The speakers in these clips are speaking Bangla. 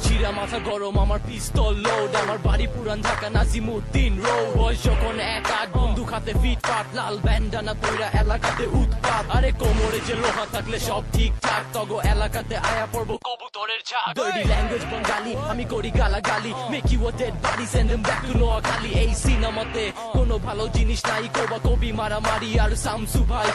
চিরা মাথা গরম আমার পিস্তল লোড আমার বাড়ি পুরান ঢাকা নাজিমুদ্দিন রোড বয়স যখন 1-8 বন্দুক হাতে ফিটফাট লাল ব্যান্ডানা পইরা এলাকাতে উৎপাত আরে কোমরে যে লোহা থাকলে সব ঠিকঠাক তগো এলাকাতে আয়া পড়ব কবুতরের ঝাঁক ডার্টি ল্যাঙ্গুয়েজ বাঙালি আমি করি গালাগালি make you a dead body send them back to Noakhali এই সিনেমাতে কোনো ভালো জিনিস নাই কোবা কবি মারামারি আর শামসু ভাই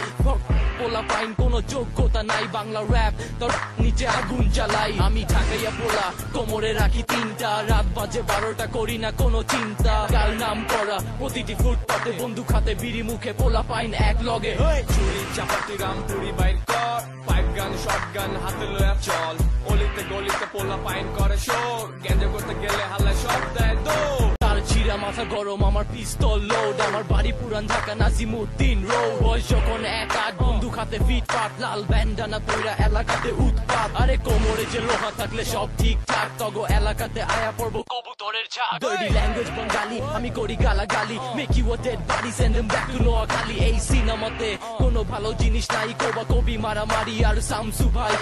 পোলা পাইন কোনো যোগ্যতা নাই বাংলা র্যাপ তোর নিচে আগুন জ্বালাই আমি ঢাকাইয়া পোলা কোমরে রাখি 3টা রাত বাজে 12টা করি না কোনো চিন্তা কাল নাম করা প্রতিটি ফুটপাতে বন্দুক হাতে বিড়ি মুখে পোলা পাইন এক লগে চুরি চাপাতি রামপুরি বাইর কর পাইপ গান শর্ট গান হাতে লয়া চল অলিতে গলিতে পোলা পাইন করে শোর গেঞ্জা করতে গেলে হাল্লা সব দেয় দৌড় চিরা মাথা গরম আমার পিস্তল লোড আমার বাড়ি পুরান ঢাকা নাজিমুদ্দিন রোড বয়স যখন 1-8 বন্দুক হাতে ফিটফাট লাল ব্যান্ডানা পইরা এলাকাতে উৎপাত আরে কোমরে যে লোহা থাকলে সব ঠিকঠাক তগো এলাকাতে আয়া পড়ব কবুতরের ঝাঁক ডার্টি ল্যাঙ্গুয়েজ বাঙালি আমি করি গালাগালি make you a dead body send them back to Noakhali এই সিনেমাতে কোনো ভালো জিনিস নাই কোবা কবি মারামারি আর শামসু ভাই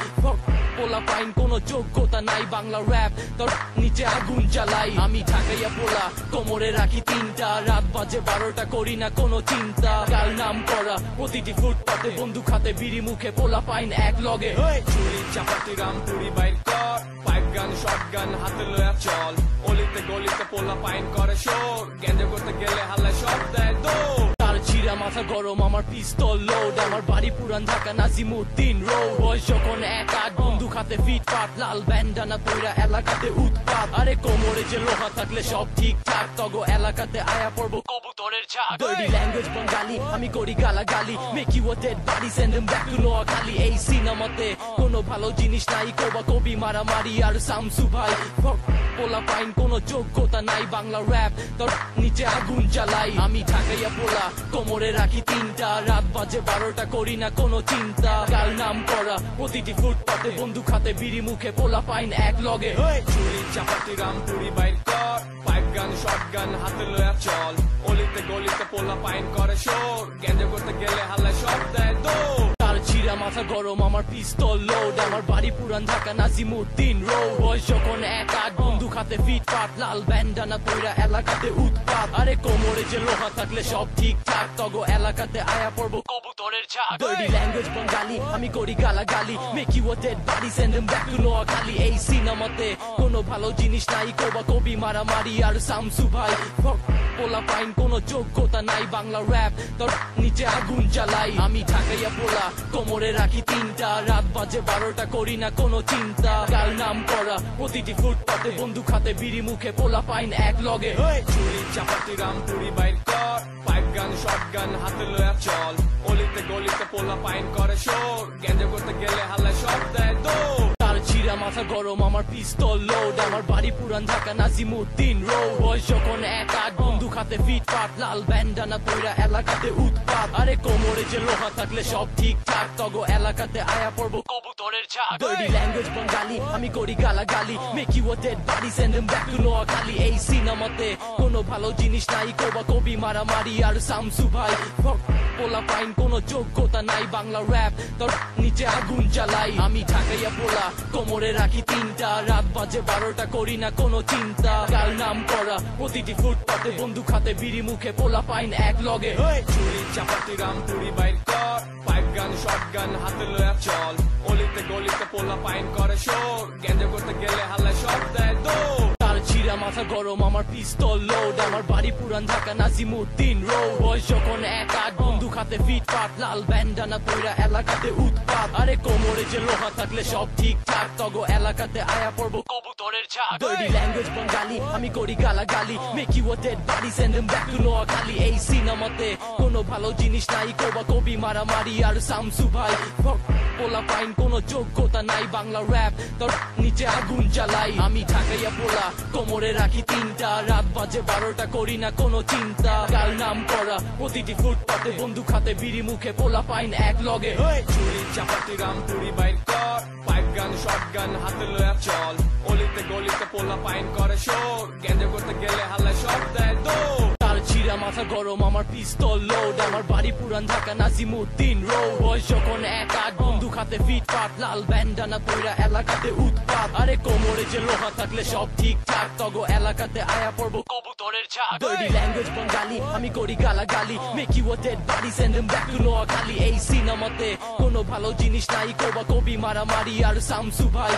পোলা পাইন কোনো যোগ্যতা নাই বাংলা র্যাপ তোর নিচে আগুন জ্বালাই আমি ঢাকাইয়া পোলা কোমরে রাখি 3টা রাত বাজে 12টা করি না কোনো চিন্তা কাল নাম করা প্রতিটি ফুটপাতে বন্দুক হাতে বিড়ি মুখে পোলা পাইন এক লগে চুরি চাপাতি রামপুরি বাইর কর পাইপ গান শর্ট গান হাতে লয়া চল অলিতে গলিতে পোলা পাইন করে শোর গেঞ্জা করতে গেলে হাল্লা সব দেয় দৌড় চিরা মাথা গরম আমার পিস্তল লোড আমার বাড়ি পুরান ঢাকা নাজিমুদ্দিন রোড বয়স যখন 1-8 বন্দুক হাতে ফিটফাট লাল ব্যান্ডানা পইরা এলাকাতে উৎপাত আরে কোমরে যে লোহা থাকলে সব ঠিকঠাক তগো এলাকাতে আয়া পড়ব কবুতরের ঝাঁক ডার্টি ল্যাঙ্গুয়েজ বাঙালি আমি করি গালাগালি make you a dead body send them back to Noakhali এই সিনেমাতে কোনো ভালো জিনিস নাই কোবা কবি মারামারি আর শামসু ভাই পোলা পাইন কোনো যোগ্যতা নাই বাংলা র্যাপ তোর নিচে আগুন জ্বালাই আমি ঢাকাইয়া পোলা কোমরে রাখি 3টা রাত বাজে 12টা করি না কোনো চিন্তা কাল নাম করা প্রতিটি ফুটপাতে বন্দুক হাতে বিড়ি মুখে পোলা পাইন এক লগে চুরি চাপাতি রামপুরি বাইর কর পাইপ গান শর্ট গান হাতে লয়া চল অলিতে গলিতে পোলা পাইন করে শোর গেঞ্জা করতে গেলে হাল্লা সব দেয় দৌড় চিরা মাথা গরম আমার পিস্তল লোড আমার বাড়ি পুরান ঢাকা নাজিমুদ্দিন রোড বয়স যখন 1-8 বন্দুক হাতে ফিটফাট লাল ব্যান্ডানা পইরা এলাকাতে উৎপাত আরে কোমরে যে লোহা থাকলে সব ঠিকঠাক তগো এলাকাতে আয়া পড়ব কবুতরের ঝাঁক ডার্টি ল্যাঙ্গুয়েজ বাঙালি আমি করি গালাগালি make you a dead body send them back to Noakhali এই সিনেমাতে কোনো ভালো জিনিস নাই কোবা কবি মারামারি আর শামসু ভাই পোলা পাইন কোনো যোগ্যতা নাই বাংলা র্যাপ তোর নিচে আগুন জ্বালাই আমি ঢাকাইয়া পোলা কোমরে রাখি 3টা রাত বাজে 12টা করি না কোনো চিন্তা কাল নাম করা প্রতিটি ফুটপাতে বন্দুক হাতে বিড়ি মুখে পোলা পাইন এক লগে চুরি চাপাতি রামপুরি বাইর কর পাইপ গান শর্ট গান হাতে লয়া চল অলিতে গলিতে পোলা পাইন করে শোর গেঞ্জা করতে গেলে হাল্লা সব দেয় দৌড় চিরা মাথা গরম আমার পিস্তল লোড আমার বাড়ি পুরান ঢাকা নাজিমুদ্দিন রোড বয়স যখন 1-8 বন্দুক হাতে ফিটফাট লাল ব্যান্ডানা পইরা এলাকাতে উৎপাত আরে কোমরে যে লোহা থাকলে সব ঠিকঠাক তগো এলাকাতে আয়া পড়ব কবুতরের ঝাঁক ডার্টি ল্যাঙ্গুয়েজ বাঙালি আমি করি গালাগালি make you a dead body send them back to Noakhali এই সিনেমাতে কোনো ভালো জিনিস নাই কোবা কবি মারামারি আর শামসু ভাই পোলা পাইন কোনো যোগ্যতা নাই বাংলা র্যাপ তোর নিচে আগুন জ্বালাই আমি ঢাকাইয়া পোলা কোমরে রাখি 3টা রাত বাজে 12টা করি না কোনো চিন্তা কাল নাম করা প্রতিটি ফুটপাতে বন্দুক হাতে বিড়ি মুখে পোলা পাইন এক লগে চুরি চাপাতি রামপুরি বাইর কর পাইপ গান শর্ট গান হাতে লয়া চল অলিতে গলিতে পোলা পাইন করে শোর গেঞ্জা করতে গেলে হাল্লা সব দেয় দৌড় চিরা মাথা গরম আমার পিস্তল লোড আমার বাড়ি পুরান ঢাকা নাজিমুদ্দিন রোড বয়স যখন 1-8 বন্দুক হাতে ফিটফাট লাল ব্যান্ডানা পইরা এলাকাতে উৎপাত আরে কোমরে যে লোহা থাকলে সব ঠিকঠাক তগো এলাকাতে আয়া পড়ব কবুতরের ঝাঁক ডার্টি ল্যাঙ্গুয়েজ বাঙালি আমি করি গালাগালি make you a dead body send them back to Noakhali এই সিনেমাতে কোনো ভালো জিনিস নাই কোবা কবি মারামারি আর শামসু ভাই পোলা পাইন কোনো যোগ্যতা নাই বাংলা র্যাপ তোর নিচে আগুন জ্বালাই আমি ঢাকাইয়া পোলা কোমরে রাখি 3টা রাত বাজে 12টা করি না কোনো চিন্তা কাল নাম করা প্রতিটি ফুটপাতে বন্দুক হাতে বিড়ি মুখে পোলা পাইন এক লগে চুরি চাপাতি রামপুরি বাইর কর পাইপ গান শর্ট গান হাতে লয়া চল অলিতে গলিতে পোলা পাইন করে শোর গেঞ্জা করতে গেলে হাল্লা সব দেয় দৌড় ছিড়া মাথা গরম আমার পিস্তল লোড আমার বাড়ি পুরান ঢাকা নাজিমুদ্দিন রোড বয়স যখন 1-8 বন্দুক হাতে ফিটফাট লাল ব্যান্ডানা পইরা এলাকাতে উৎপাত আরে কোমরে যে লোহা থাকলে সব ঠিকঠাক তগো এলাকাতে আয়া পড়বো কবুতরের ঝাঁক ডার্টি ল্যাঙ্গুয়েজ বাঙালি আমি করি গালাগালি make you a dead body send them back to Noakhali এই সিনেমাতে কোনো ভালো জিনিস নাই কোবা কবি মারামারি আর শামসু ভাই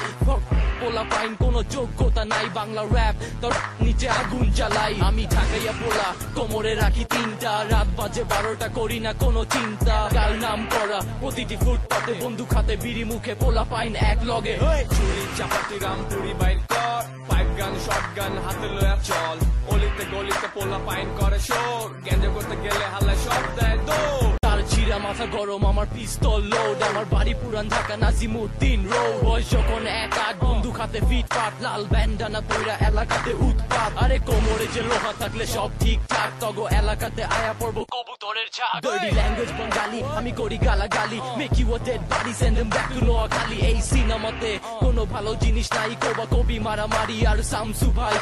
পোলা পাইন কোনো যোগ্যতা নাই বাংলা র্যাপ তোর নিচে আগুন জ্বালাই আমি ঢাকাইয়া পোলা কোমরে রাখি 3টা রাত বাজে 12টা করি না কোনো চিন্তা কাল নাম করা প্রতিটি ফুটপাতে বন্দুক হাতে বিড়ি মুখে পোলা পাইন এক লগে চুরি চাপাতি রামপুরি বাইর কর পাইপ গান শর্ট গান হাতে লয়া চল অলিতে গলিতে পোলা পাইন করে শোর গ্যাঞ্জা করতে গেলে হাল্লায় সব দেয় দৌড় তার ছিড়া মাথা গরম আমার পিস্তল লোড আমার বাড়ি পুরান ঢাকা নাজিমুদ্দিন রোড বয়স যখন 1-8 বন্দুক হাতে ফিটফাট লাল ব্যান্ডানা পইরা এলাকাতে উৎপাত আরে কোমরে যে লোহা থাকলে সব ঠিকঠাক তগো এলাকাতে আয়া পড়বো কবুতরের ঝাঁক ডার্টি ল্যাঙ্গুয়েজ বাঙালি আমি করি গালাগালি make you a dead body send them back to Noakhali এই সিনেমাতে কোনো ভালো জিনিস নাই কোবা কবি মারামারি আর শামসু ভাই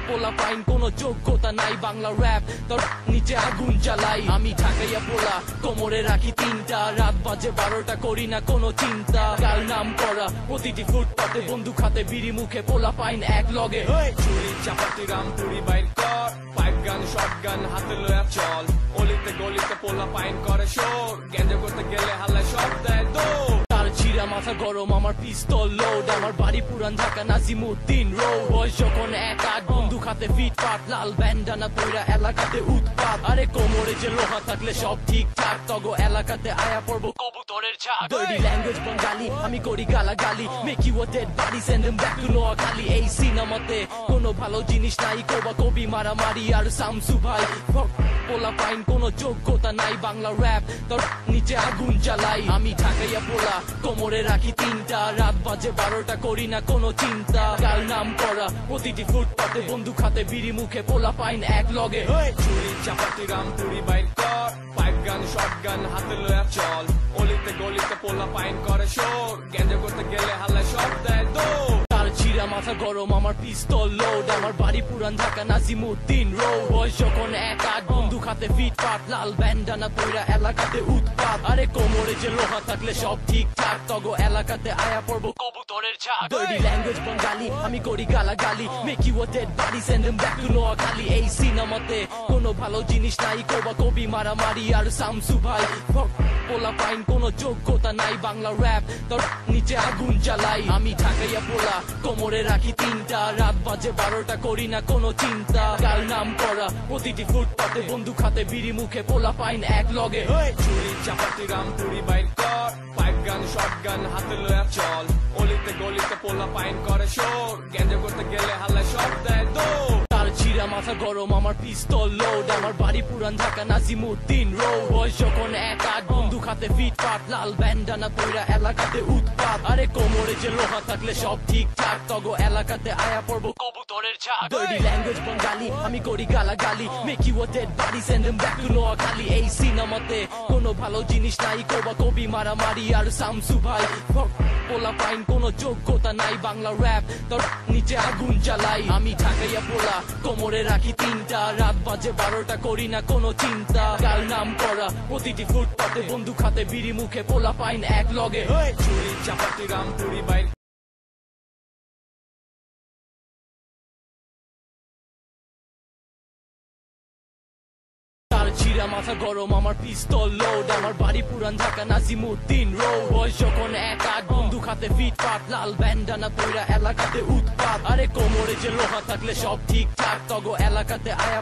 পোলা পাইন কোনো যোগ্যতা নাই বাংলা র্যাপ তোর নিচে আগুন জ্বালাই আমি ঢাকাইয়া পোলা কোমরে রাখি 3টা রাত বাজে 12টা করি না কোনো চিন্তা কাল নাম করা প্রতিটি ফুটপাতে বন্দুক হাতে বিড়ি মুখে পোলা পাইন এক লগে চুরি চাপাতি রামপুরি বাইর কর পাইপ গান শর্ট গান হাতে লয়া চল অলিতে গলিতে পোলা পাইন করে শোর গ্যাঞ্জা করতে গেলে হাল্লায় সব দেয় দৌড় তার ছিড়া মাথা গরম আমার পিস্তল লোড আমার বাড়ি পুরান ঢাকা নাজিমুদ্দিন রোড বয়স যখন 1-8 বন্দুক হাতে ফিটফাট লাল ব্যান্ডানা পইরা এলাকাতে উৎপাত আরে কোমরে যে লোহা থাকলে সব ঠিকঠাক তগো এলাকাতে আয়া পড়বো কবুতরের ঝাঁক ডার্টি ল্যাঙ্গুয়েজ বাঙালি আমি করি গালাগালি make you a dead body send them back to Noakhali এই সিনেমাতে কোনো ভালো জিনিস নাই কোবা কবি মারামারি আর শামসু ভাই পোলা পাইন কোনো যোগ্যতা নাই বাংলা র্যাপ তোর নিচে আগুন জ্বালাই আমি ঢাকাইয়া পোলা কোমরে রাখি 3টা রাত বাজে 12টা করি না কোনো চিন্তা কাল নাম করা প্রতিটি ফুটপাতে বন্দুক হাতে বিড়ি মুখে পোলা পাইন এক লগে চুরি চাপাতি রামপুরি বাইর কর পাইপ গান শর্ট গান হাতে লয়া চল অলিতে গলিতে পোলা পাইন করে শোর গ্যাঞ্জা করতে গেলে হাল্লায় সব দেয় দৌড় তার ছিড়া মাথা গরম আমার পিস্তল লোড আমার বাড়ি পুরান ঢাকা নাজিমুদ্দিন রোড বয়স যখন 1-8 বন্দুক হাতে ফিটফাট লাল ব্যান্ডানা পইরা এলাকাতে উৎপাত আরে কোমরে যে লোহা থাকলে সব ঠিকঠাক তগো এলাকাতে আয়া পড়বো কবুতরের ঝাঁক ডার্টি ল্যাঙ্গুয়েজ বাঙালি আমি করি গালাগালি make you a dead body send them back to Noakhali এই সিনেমাতে কোনো ভালো জিনিস নাই কোবা কবি মারামারি আর শামসু ভাই পোলা পাইন কোনো যোগ্যতা নাই বাংলা র্যাপ তোর নিচে আগুন জ্বালাই আমি ঢাকাইয়া পোলা কোমরে রাখি 3টা রাত বাজে 12টা করি না কোনো চিন্তা কাল নাম করা প্রতিটি ফুটপাতে বন্দুক হাতে বিড়ি মুখে পোলা পাইন এক লগে চুরি চাপাতি রামপুরি বাইর কর পাইপ গান শর্ট গান হাতে লয়া চল অলিতে গলিতে পোলা পাইন করে শোর গ্যাঞ্জা করতে গেলে হাল্লায় সব দেয় দৌড় তার ছিড়া মাথা গরম আমার পিস্তল লোড আমার বাড়ি পুরান ঢাকা নাজিমুদ্দিন রোড বয়স যখন 1-8 বন্দুক হাতে ফিটফাট লাল ব্যান্ডানা পইরা এলাকাতে উৎপাত আরে কোমরে যে লোহা থাকলে সব ঠিকঠাক তগো এলাকাতে আয়া পড়বো কবুতরের ঝাঁক ডার্টি ল্যাঙ্গুয়েজ বাঙালি আমি করি গালাগালি make you a dead body send them back to Noakhali এই সিনেমাতে কোনো ভালো জিনিস নাই কোবা কবি মারামারি আর শামসু ভাই পোলা পাইন কোনো যোগ্যতা নাই বাংলা র্যাপ তোর নিচে আগুন জ্বালাই আমি ঢাকাইয়া পোলা কোমরে রাখি 3টা রাত বাজে 12টা করি না কোনো চিন্তা কাল নাম করা প্রতিটি ফুটপাতে বন্দুক হাতে বিড়ি মুখে পোলা পাইন এক লগে চুরি চাপাতি রামপুরি বাইর ছিড়া মাথা গরম আমার পিস্তল লোড আমার বাড়ি পুরান ঢাকা নাজিমুদ্দিন রোড বয়স যখন 1-8 বন্দুক হাতে ফিটফাট লাল ব্যান্ডানা পইরা এলাকাতে উৎপাত আরে কোমরে যে লোহা থাকলে সব ঠিকঠাক তগো এলাকাতে আয়া